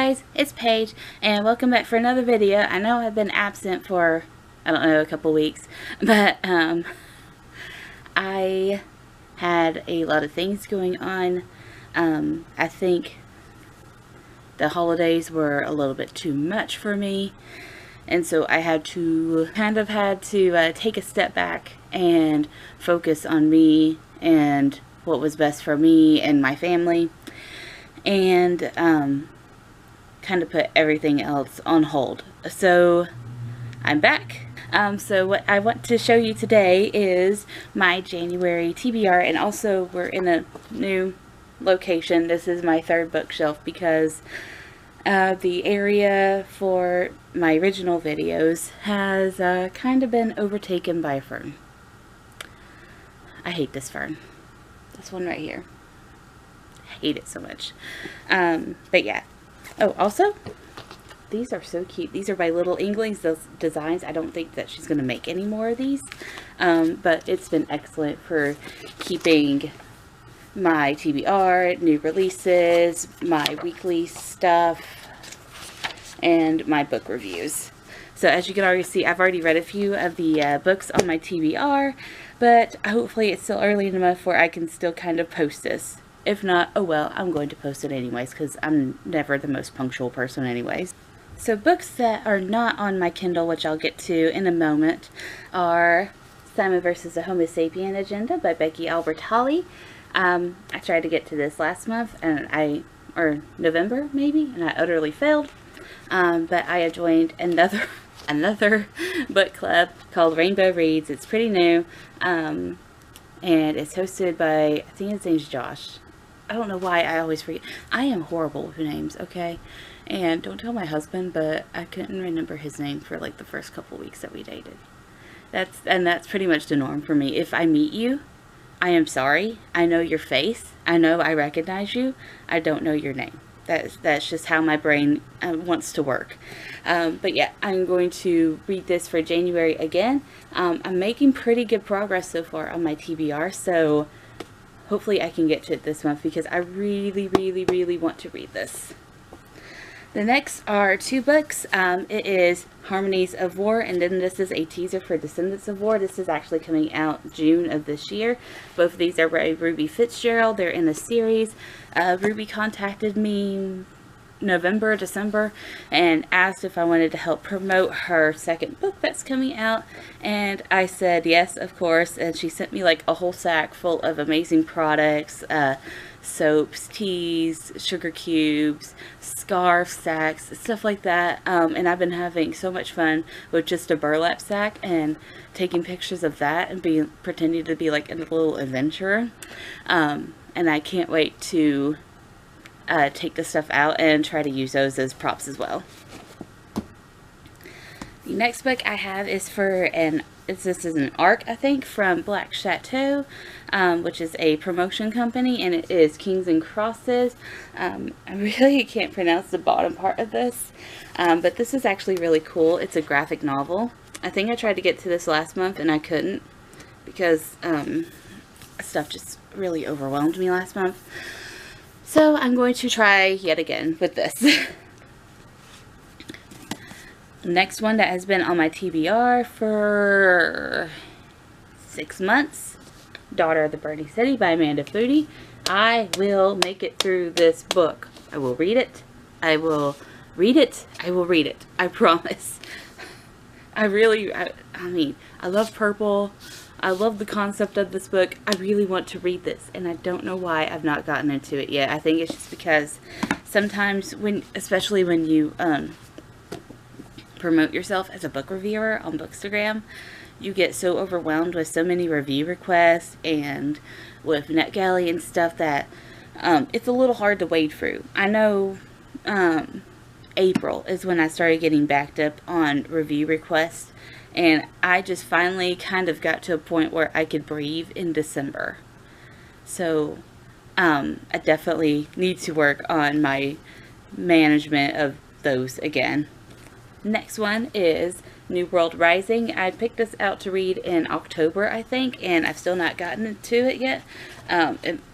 guys, it's Paige, and welcome back for another video. I know I've been absent for, I don't know, a couple weeks, but I had a lot of things going on. I think the holidays were a little bit too much for me, and so I had to take a step back and focus on me and what was best for me and my family, and kind of put everything else on hold. So I'm back. So what I want to show you today is my January TBR, and also we're in a new location. This is my third bookshelf because the area for my original videos has kind of been overtaken by a fern. I hate this fern. This one right here. I hate it so much. But yeah. Oh, also, these are so cute. These are by Little Inklings, those designs. I don't think that she's going to make any more of these. But it's been excellent for keeping my TBR, new releases, my weekly stuff, and my book reviews. So as you can already see, I've already read a few of the books on my TBR, but hopefully it's still early enough where I can still kind of post this. If not, oh well, I'm going to post it anyways because I'm never the most punctual person anyways. So books that are not on my Kindle, which I'll get to in a moment, are Simon vs. the Homo Sapien Agenda by Becky Albert Holly. I tried to get to this last month, and or November maybe, and I utterly failed. But I have joined another book club called Rainbow Reads. It's pretty new, and it's hosted by, I think his name's Josh. I don't know why I always forget. I am horrible with names, okay? And don't tell my husband, but I couldn't remember his name for like the first couple weeks that we dated. That's pretty much the norm for me. If I meet you, I am sorry. I know your face. I know I recognize you. I don't know your name. That's just how my brain wants to work. But yeah, I'm going to read this for January again. I'm making pretty good progress so far on my TBR, so hopefully I can get to it this month because I really, really, really want to read this. The next are two books. It is Harmonies of War, and then this is a teaser for Descendants of War. This is actually coming out June of this year. Both of these are by Ruby Fitzgerald. They're in a series. Ruby contacted me November, December, and asked if I wanted to help promote her second book that's coming out, and I said yes, of course, and she sent me like a whole sack full of amazing products, soaps, teas, sugar cubes, scarf sacks, stuff like that, and I've been having so much fun with just a burlap sack and taking pictures of that and pretending to be like a little adventurer, and I can't wait to take the stuff out and try to use those as props as well. The next book I have is this is an ARC, I think, from Black Chateau, which is a promotion company, and it is Kings and Crosses. I really can't pronounce the bottom part of this, but this is actually really cool. It's a graphic novel. I think I tried to get to this last month and I couldn't because stuff just really overwhelmed me last month. So I'm going to try yet again with this. Next one that has been on my TBR for 6 months, Daughter of the Burning City by Amanda Foody. I will make it through this book. I will read it. I will read it. I will read it. I promise. I mean, I love purple. I love the concept of this book. I really want to read this, and I don't know why I've not gotten into it yet. I think it's just because sometimes especially when you promote yourself as a book reviewer on Bookstagram, you get so overwhelmed with so many review requests and with NetGalley and stuff that it's a little hard to wade through. I know April is when I started getting backed up on review requests, and I just finally kind of got to a point where I could breathe in December. So I definitely need to work on my management of those again. Next one is New World Rising. I picked this out to read in October, I think, and I've still not gotten to it yet.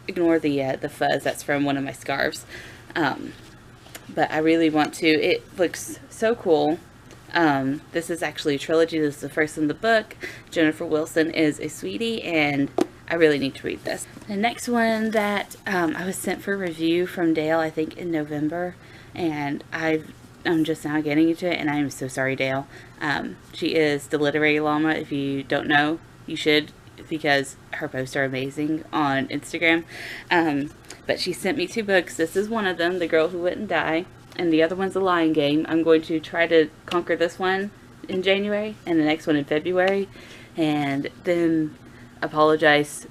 Ignore the fuzz, that's from one of my scarves. but I really want to. It looks so cool. This is actually a trilogy. This is the first in the book. Jennifer Wilson is a sweetie, and I really need to read this. The next one that I was sent for review from Dale, I think in November, and I'm just now getting into it, and I am so sorry, Dale. She is the Literary Llama. If you don't know, you should, because her posts are amazing on Instagram. But she sent me 2 books. This is one of them, The Girl Who Wouldn't Die, and the other one's The Lion Game. I'm going to try to conquer this one in January, and the next one in February, and then apologize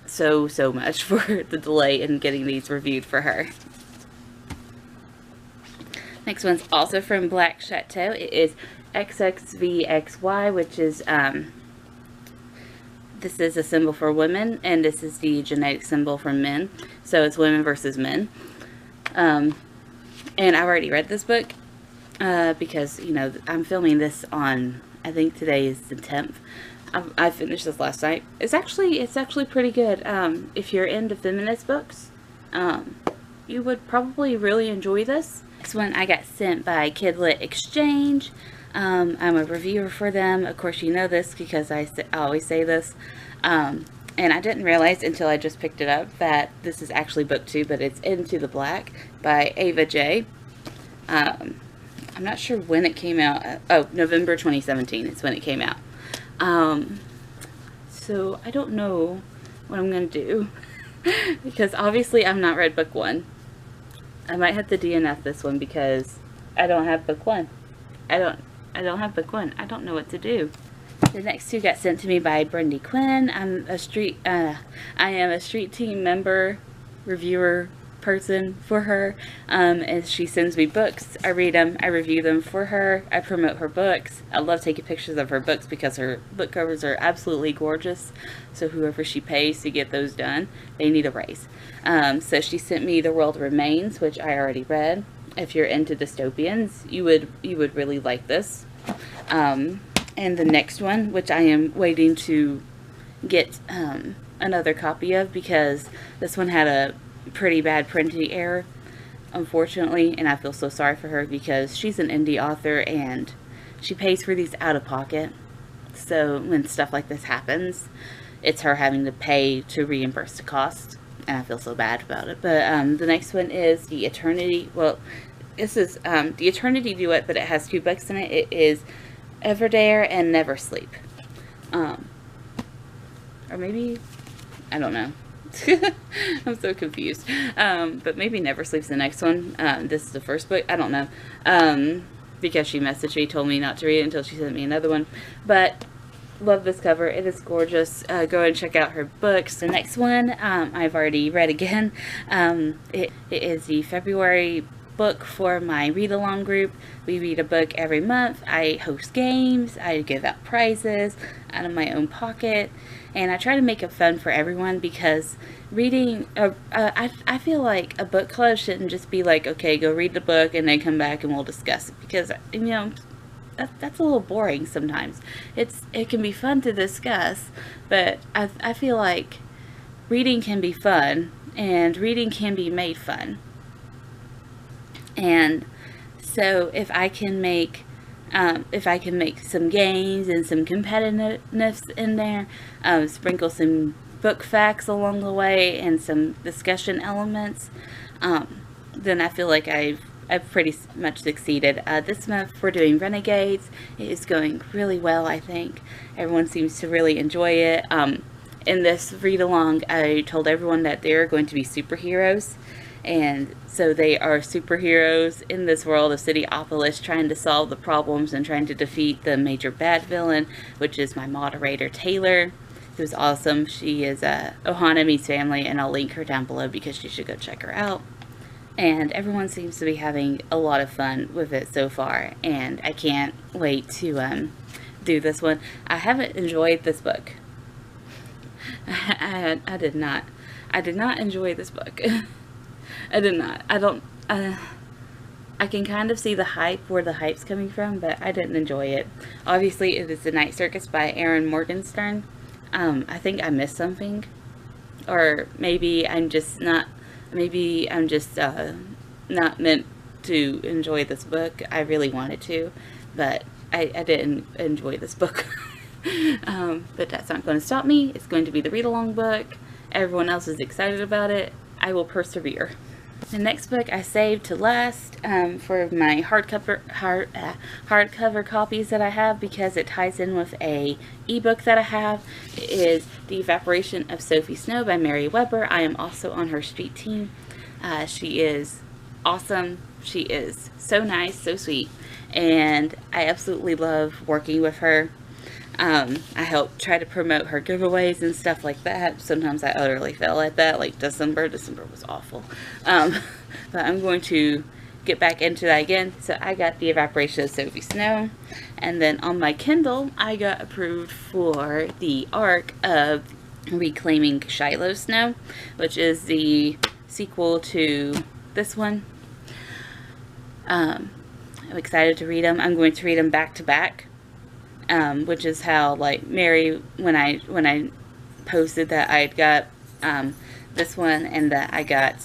so much for the delay in getting these reviewed for her. Next one's also from Black Chateau. It is XXVXY, which is, this is a symbol for women, and this is the genetic symbol for men. So it's women versus men. And I already read this book, because, you know, I'm filming this on, I think today is the 10th. I finished this last night. It's actually pretty good. If you're into feminist books, you would probably really enjoy this. This one I got sent by Kidlit Exchange. I'm a reviewer for them. Of course, you know this because I always say this. And I didn't realize until I just picked it up that this is actually book 2, but it's Into the Black by Ava J. I'm not sure when it came out. Oh, November 2017 is when it came out. So I don't know what I'm going to do because obviously I've not read book 1. I might have to DNF this one because I don't have book 1. I don't have book 1. I don't know what to do. The next 2 got sent to me by Brendy Quinn. I am a street team member, reviewer person for her, and she sends me books. I read them, I review them for her, I promote her books. I love taking pictures of her books because her book covers are absolutely gorgeous, so whoever she pays to get those done, they need a raise. So she sent me The World Remains, which I already read. If you're into dystopians, you would really like this. And the next one, which I am waiting to get another copy of because this one had a pretty bad printing error, unfortunately, and I feel so sorry for her because she's an indie author and she pays for these out of pocket. So when stuff like this happens, it's her having to pay to reimburse the cost, and I feel so bad about it. But the next one is The Eternity. Well, this is The Eternity Duet, but it has 2 books in it. It is Everdare and Never Sleep. Or maybe, I don't know. I'm so confused. But maybe Never Sleep's the next one. This is the first book. I don't know. Because she messaged me, told me not to read it until she sent me another one. But love this cover. It is gorgeous. Go and check out her books. The next one I've already read again. It is the February book for my read-along group. We read a book every month. I host games. I give out prizes out of my own pocket. And I try to make it fun for everyone because reading, I feel like a book club shouldn't just be like, okay, go read the book and then come back and we'll discuss it. Because, you know, that's a little boring sometimes. It can be fun to discuss, but I feel like reading can be fun and reading can be made fun. And so if I can make some games and some competitiveness in there, sprinkle some book facts along the way and some discussion elements, then I feel like I've pretty much succeeded. This month we're doing Renegades. It is going really well, I think. Everyone seems to really enjoy it. In this read-along, I told everyone that they're going to be superheroes. And so they are superheroes in this world of Cityopolis trying to solve the problems and trying to defeat the major bad villain, which is my moderator, Taylor, who's awesome. She is Ohana Meets Family, and I'll link her down below because you should go check her out. And everyone seems to be having a lot of fun with it so far, and I can't wait to do this one. I haven't enjoyed this book. I did not enjoy this book. I did not. I can kind of see the hype, where the hype's coming from, but I didn't enjoy it. Obviously, it is The Night Circus by Erin Morgenstern. I think I missed something. Or maybe I'm just not, not meant to enjoy this book. I really wanted to, but I didn't enjoy this book. But that's not going to stop me. It's going to be the read-along book. Everyone else is excited about it. I will persevere. The next book I saved to last for my hardcover copies that I have, because it ties in with a ebook that I have, is The Evaporation of Sophie Snow by Mary Weber. I am also on her street team. She is awesome. She is so nice, so sweet, and I absolutely love working with her. I help try to promote her giveaways and stuff like that. Sometimes I utterly fail at that, like December was awful. But I'm going to get back into that again. So I got The Evaporation of Sophie Snow, and then on my Kindle I got approved for the arc of Reclaiming Shiloh Snow, which is the sequel to this one. I'm excited to read them. I'm going to read them back to back. Which is how, like, Mary, when I posted that I had got this one and that I got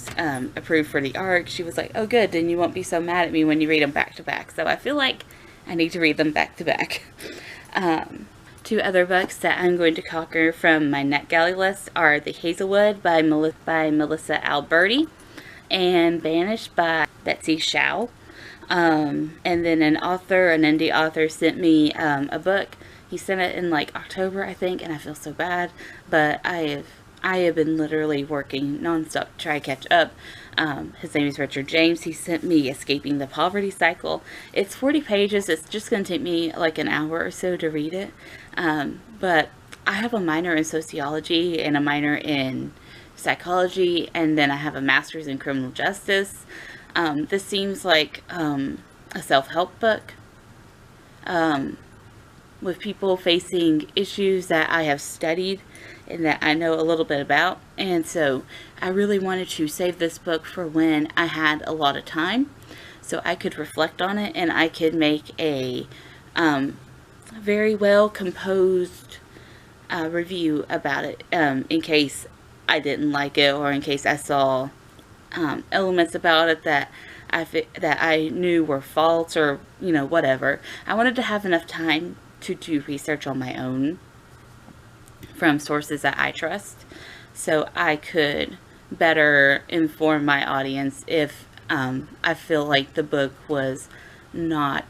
approved for the ARC, she was like, oh good, then you won't be so mad at me when you read them back to back. So I feel like I need to read them back to back. Two other books that I'm going to conquer from my NetGalley list are The Hazelwood by Melissa Alberti and Banished by Betsy Shao. And then an indie author sent me a book. He sent it in like October, I think, and I feel so bad, but I have been literally working nonstop to try to catch up. His name is Richard James. He sent me Escaping the Poverty Cycle. It's 40 pages. It's just going to take me like an hour or so to read it. But I have a minor in sociology and a minor in psychology, and then I have a master's in criminal justice. This seems like a self-help book with people facing issues that I have studied and that I know a little bit about. And so I really wanted to save this book for when I had a lot of time, so I could reflect on it and I could make a very well composed review about it, in case I didn't like it, or in case I saw elements about it that I knew were false, or whatever. I wanted to have enough time to do research on my own from sources that I trust, so I could better inform my audience if I feel like the book was not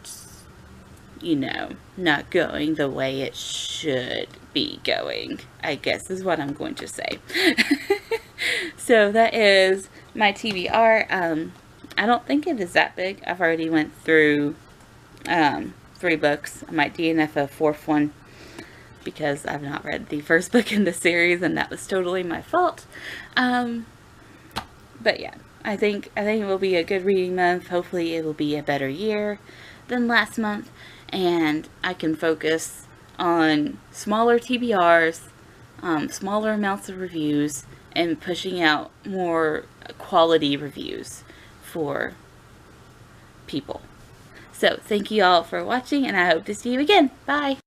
going the way it should be going, I guess is what I'm going to say. So that is my TBR. I don't think it is that big. I've already went through 3 books. I might DNF a 4th one because I've not read the first book in the series, and that was totally my fault. But yeah, I think it will be a good reading month. Hopefully it will be a better year than last month, and I can focus on smaller TBRs, smaller amounts of reviews, and pushing out more quality reviews for people. So thank you all for watching, and I hope to see you again. Bye!